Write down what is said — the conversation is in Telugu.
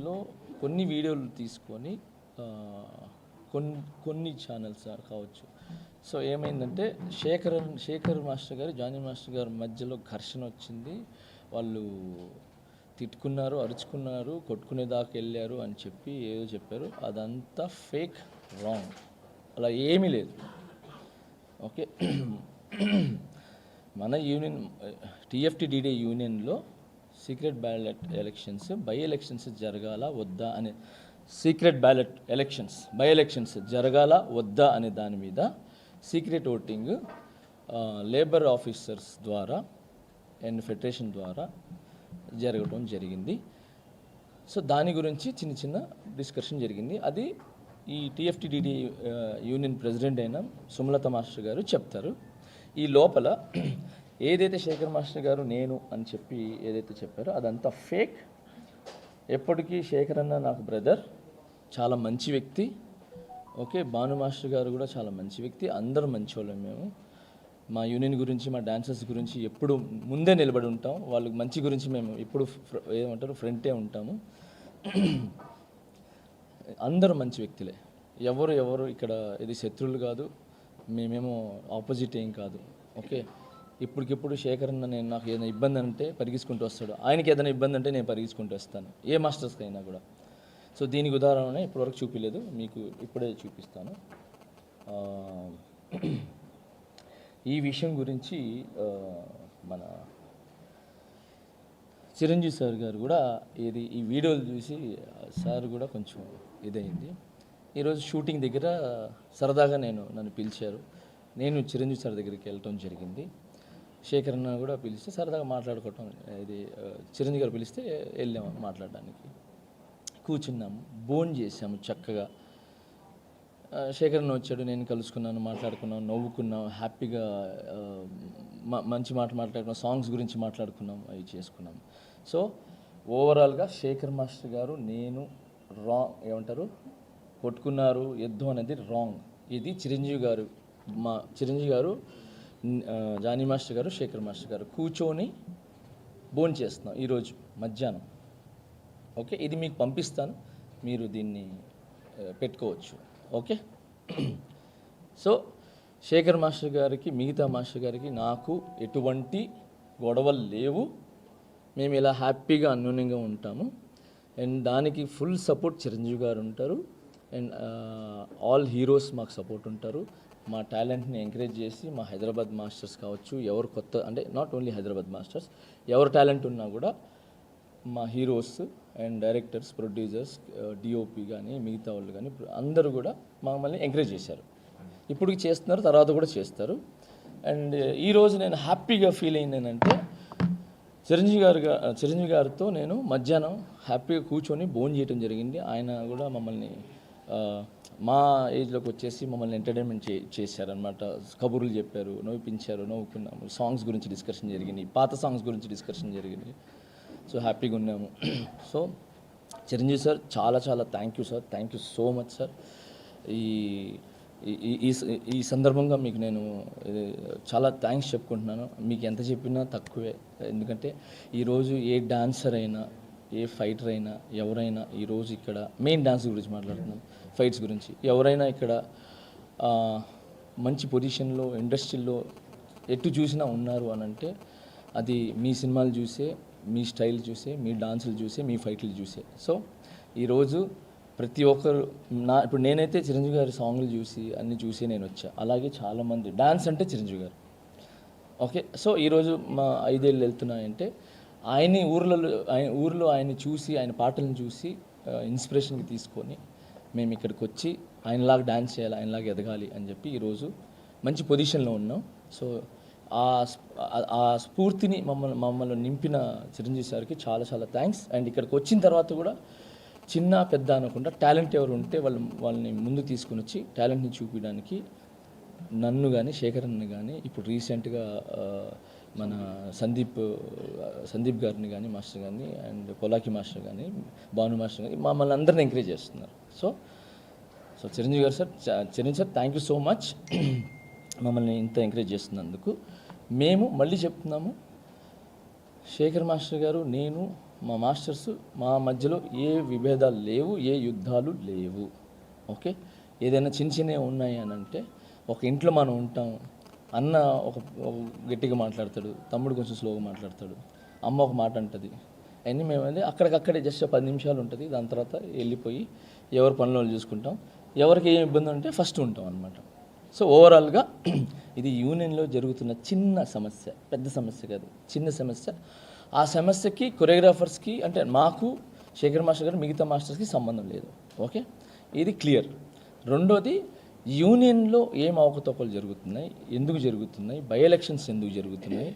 ఛానల్స్లో కొన్ని వీడియోలు తీసుకొని కొన్ని ఛానల్స్ కావచ్చు. సో ఏమైందంటే శేఖర్ మాస్టర్ గారు జానీ మాస్టర్ గారి మధ్యలో ఘర్షణ వచ్చింది. వాళ్ళు తిట్టుకున్నారు, అరుచుకున్నారు, కొట్టుకునేదాకా వెళ్ళారు అని చెప్పి ఏదో చెప్పారు. అదంతా ఫేక్, రాంగ్. అలా ఏమీ లేదు. ఓకే, మన యూనియన్ టీఎఫ్టీడీడీ యూనియన్లో secret ballot elections, by elections జరగాల వద్దా అనే secret ballot elections, by elections జరగాల వద్దా అనే దాని మీద సీక్రెట్ ఓటింగ్ లేబర్ ఆఫీసర్స్ ద్వారా అండ్ ఫెడరేషన్ ద్వారా జరగడం జరిగింది. సో దాని గురించి చిన్న డిస్కషన్ జరిగింది. అది ఈ టీఎఫ్టీడీడీ యూనియన్ ప్రెసిడెంట్ అయిన సుమలత మాస్టర్ గారు చెప్తారు. ఈ లోపల ఏదైతే శేఖర్ మాస్టర్ గారు నేను అని చెప్పి ఏదైతే చెప్పారో అదంతా ఫేక్. ఎప్పటికీ శేఖర్ అన్న నాకు బ్రదర్, చాలా మంచి వ్యక్తి. ఓకే, భాను మాస్టర్ గారు కూడా చాలా మంచి వ్యక్తి. అందరూ మంచివాళ్ళం మేము. మా యూనియన్ గురించి, మా డాన్సర్స్ గురించి ఎప్పుడు ముందే నిలబడి ఉంటాం. వాళ్ళకి మంచి గురించి మేము ఎప్పుడు ఏమంటారు ఫ్రంటే ఉంటాము. అందరూ మంచి వ్యక్తులే. ఎవరు ఇక్కడ ఇది శత్రువులు కాదు, మేమేమో ఆపోజిట్ ఏం కాదు. ఓకే, ఇప్పటికిప్పుడు శేఖర్ అన్న నేను నాకు ఏదైనా ఇబ్బంది అంటే పరిగెత్తుకుంటూ వస్తాడు, ఆయనకి ఏదైనా ఇబ్బంది అంటే నేను పరిగెత్తుకుంటూ వస్తాను, ఏ మాస్టర్స్కి అయినా కూడా. సో దీనికి ఉదాహరణ ఇప్పటివరకు చూపించలేదు, మీకు ఇప్పుడే చూపిస్తాను. ఈ విషయం గురించి మన చిరంజీవి సార్ గారు కూడా ఈ వీడియోలు చూసి సార్ కూడా కొంచెం ఇదైంది. ఈరోజు షూటింగ్ దగ్గర సరదాగా నన్ను పిలిచారు. నేను చిరంజీవి సార్ దగ్గరికి వెళ్ళటం జరిగింది. శేఖర్ అన్న కూడా పిలిస్తే సరదాగా మాట్లాడుకోవటం, ఇది చిరంజీవి గారు పిలిస్తే వెళ్ళాము మాట్లాడడానికి. కూర్చున్నాము, భోజనం చేసాము చక్కగా. శేఖర్ అన్న వచ్చాడు, నేను కలుసుకున్నాను, మాట్లాడుకున్నాం, నవ్వుకున్నాం, హ్యాపీగా మంచి మాట్లాడుకున్నాం, సాంగ్స్ గురించి మాట్లాడుకున్నాం, అవి చేసుకున్నాం. సో ఓవరాల్గా శేఖర్ మాస్టర్ గారు నేను ఏమంటారు కొట్టుకున్నారు, యుద్ధం అనేది రాంగ్. ఇది చిరంజీవి గారు జానీ మాస్టర్ గారు, శేఖర్ మాస్టర్ గారు కూర్చొని భోజనం చేస్తున్నాం ఈరోజు మధ్యాహ్నం. ఓకే, ఇది మీకు పంపిస్తాను, మీరు దీన్ని పెట్టుకోవచ్చు. ఓకే, సో శేఖర్ మాస్టర్ గారికి, మిగతా మాస్టర్ గారికి నాకు ఎటువంటి గొడవలు లేవు. మేము ఇలా హ్యాపీగా అన్యోన్యంగా ఉంటాము. అండ్ దానికి ఫుల్ సపోర్ట్ చిరంజీవి గారు ఉంటారు. అండ్ ఆల్ హీరోస్ మాకు సపోర్ట్ ఉంటారు. మా టాలెంట్ని ఎంకరేజ్ చేసి మా హైదరాబాద్ మాస్టర్స్ కావచ్చు, ఎవరు కొత్త అంటే నాట్ ఓన్లీ హైదరాబాద్ మాస్టర్స్, ఎవరు టాలెంట్ ఉన్నా కూడా మా heroes and directors, producers, DOP కానీ మిగతా వాళ్ళు కానీ అందరూ కూడా మమ్మల్ని ఎంకరేజ్ చేశారు. ఇప్పటికి చేస్తున్నారు, తర్వాత కూడా చేస్తారు. అండ్ ఈరోజు నేను హ్యాపీగా ఫీల్ అయింది ఏంటంటే చిరంజీవి గారితో నేను మధ్యాహ్నం హ్యాపీగా కూర్చొని భోజనం చేయడం జరిగింది. ఆయన కూడా మమ్మల్ని మా ఏజ్లోకి వచ్చేసి మమ్మల్ని ఎంటర్టైన్మెంట్ చేశారనమాట. కబుర్లు చెప్పారు, నవ్విపించారు, నవ్వుకున్నాము, సాంగ్స్ గురించి డిస్కషన్ జరిగింది, పాత సాంగ్స్ గురించి డిస్కషన్ జరిగింది. సో హ్యాపీగా ఉన్నాము. సో చిరంజీవి సార్ చాలా thank you sir, thank you so much sir. ఈ సందర్భంగా మీకు నేను చాలా థ్యాంక్స్ చెప్పుకుంటున్నాను. మీకు ఎంత చెప్పినా తక్కువే. ఎందుకంటే ఈరోజు ఏ డాన్సర్ అయినా, ఏ ఫైటర్ అయినా, ఎవరైనా ఈరోజు ఇక్కడ మెయిన్ డాన్స్ గురించి మాట్లాడుతున్నాం, ఫైట్స్ గురించి, ఎవరైనా ఇక్కడ మంచి పొజిషన్లో ఇండస్ట్రీలో ఎటు చూసినా ఉన్నారు అని అంటే అది మీ సినిమాలు చూసే, మీ స్టైల్ చూసే, మీ డాన్సులు చూసే, మీ ఫైట్లు చూసే. సో ఈరోజు ప్రతి ఒక్కరు ఇప్పుడు నేనైతే చిరంజీవి గారి సాంగ్లు చూసి అన్నీ చూసి నేను వచ్చా. అలాగే చాలామంది డాన్స్ అంటే చిరంజీవి గారు. ఓకే, సో ఈరోజు మా 5 ఏళ్ళు వెళ్తున్నాయంటే ఊర్లో ఆయన్ని చూసి, ఆయన పాటలను చూసి ఇన్స్పిరేషన్కి తీసుకొని మేము ఇక్కడికి వచ్చి ఆయనలాగా డాన్స్ చేయాలి, ఆయనలాగా ఎదగాలి అని చెప్పి ఈరోజు మంచి పొజిషన్లో ఉన్నాం. సో ఆ స్ఫూర్తిని మమ్మల్ని నింపిన చిరంజీవి సార్కి చాలా థ్యాంక్స్. అండ్ ఇక్కడికి వచ్చిన తర్వాత కూడా చిన్న పెద్ద అనకుండా టాలెంట్ ఎవరు ఉంటే వాళ్ళని ముందుకు తీసుకుని వచ్చి టాలెంట్ని చూపించడానికి నన్ను కానీ, శేఖర్ అన్న కానీ, ఇప్పుడు రీసెంట్గా మన సందీప్ గారిని కానీ, మాస్టర్ కానీ, అండ్ పొలాకి మాస్టర్ కానీ, భాను మాస్టర్ కానీ మమ్మల్ని అందరిని ఎంకరేజ్ చేస్తున్నారు. సో చిరంజీవి గారు sir, thank you so much మమ్మల్ని ఇంత ఎంకరేజ్ చేస్తున్నందుకు. మేము మళ్ళీ చెప్తున్నాము, శేఖర్ మాస్టర్ గారు, నేను మా మాస్టర్స్ మా మధ్యలో ఏ విభేదాలు లేవు, ఏ యుద్ధాలు లేవు. ఓకే, ఏదైనా చిన్న చిన్నవి ఉన్నాయి అని అంటే, ఒక ఇంట్లో మనం ఉంటాం, అన్న ఒక గట్టిగా మాట్లాడతాడు, తమ్ముడు కొంచెం స్లోగా మాట్లాడతాడు, అమ్మ ఒక మాట అంటుంది, అవన్నీ మేము అక్కడికక్కడే జస్ట్ 10 నిమిషాలు ఉంటుంది. దాని తర్వాత వెళ్ళిపోయి ఎవరి పనులు వాళ్ళు చూసుకుంటాం. ఎవరికి ఏం ఇబ్బంది ఉంటే ఫస్ట్ ఉంటాం అనమాట. సో ఓవరాల్గా ఇది యూనియన్లో జరుగుతున్న చిన్న సమస్య, పెద్ద సమస్య కాదు, చిన్న సమస్య. ఆ సమస్యకి కొరియోగ్రాఫర్స్కి అంటే మాకు, శేఖర్ మాస్టర్ గారు, మిగతా మాస్టర్స్కి సంబంధం లేదు. ఓకే, ఇది క్లియర్. రెండోది, యూనియన్లో ఏం అవకతవకలు జరుగుతున్నాయి, ఎందుకు జరుగుతున్నాయి, బై ఎలక్షన్స్ ఎందుకు జరుగుతున్నాయి,